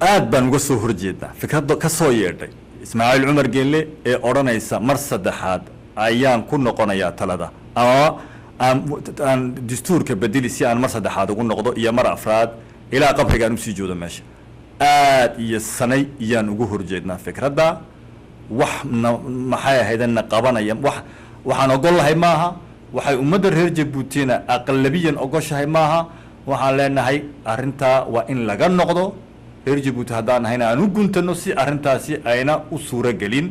aad baan uga soo horjeednaa fikrada ka soo yeedhay ismaaciil cumar geelle ee odhanaysa mar saddexaad ayaan ku noqonayaa talada ama aan dastuurka bedeli si aan mar saddexaad ugu noqdo iyo mar afraad ilaa qabrigaan usii joodo meesha aad iyo sanay iyaan ugu horjeednaa fikradda wax maxay ahaydana qabanaya waxaan ogol lahay maaha waxay ummadda reer Jabuutina aqlabiyan ogoshahay maaha waxaan leenahay arrintaa waa in laga noqdo reer Jabuuti haddaan ahayna aan u guntano si arrintaasi ayna u suura gelin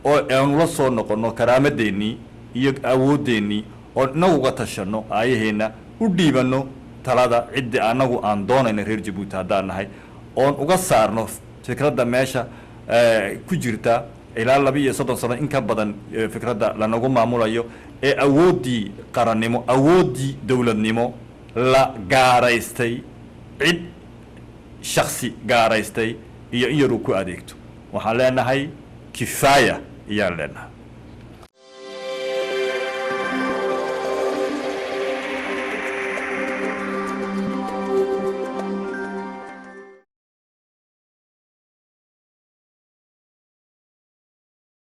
oo aan la soo noqono karaamadeenii iyo awoodeennii oo inagu uga tashano ayaheena u dhiibano talada ciddi anagu aan doonayna reer Jabuuti haddaan nahay oon uga saarno fikradda meesha ku jirta ilaa 32 sano in ka badan fikradda lanagu maamulayo ee awoodii qarannimo awoodii dawladnimo la gaaraystay cid shakhsi gaaraystay iyo in yar uu ku adeegto waxaan leenahay kifaaya iyaan leenahay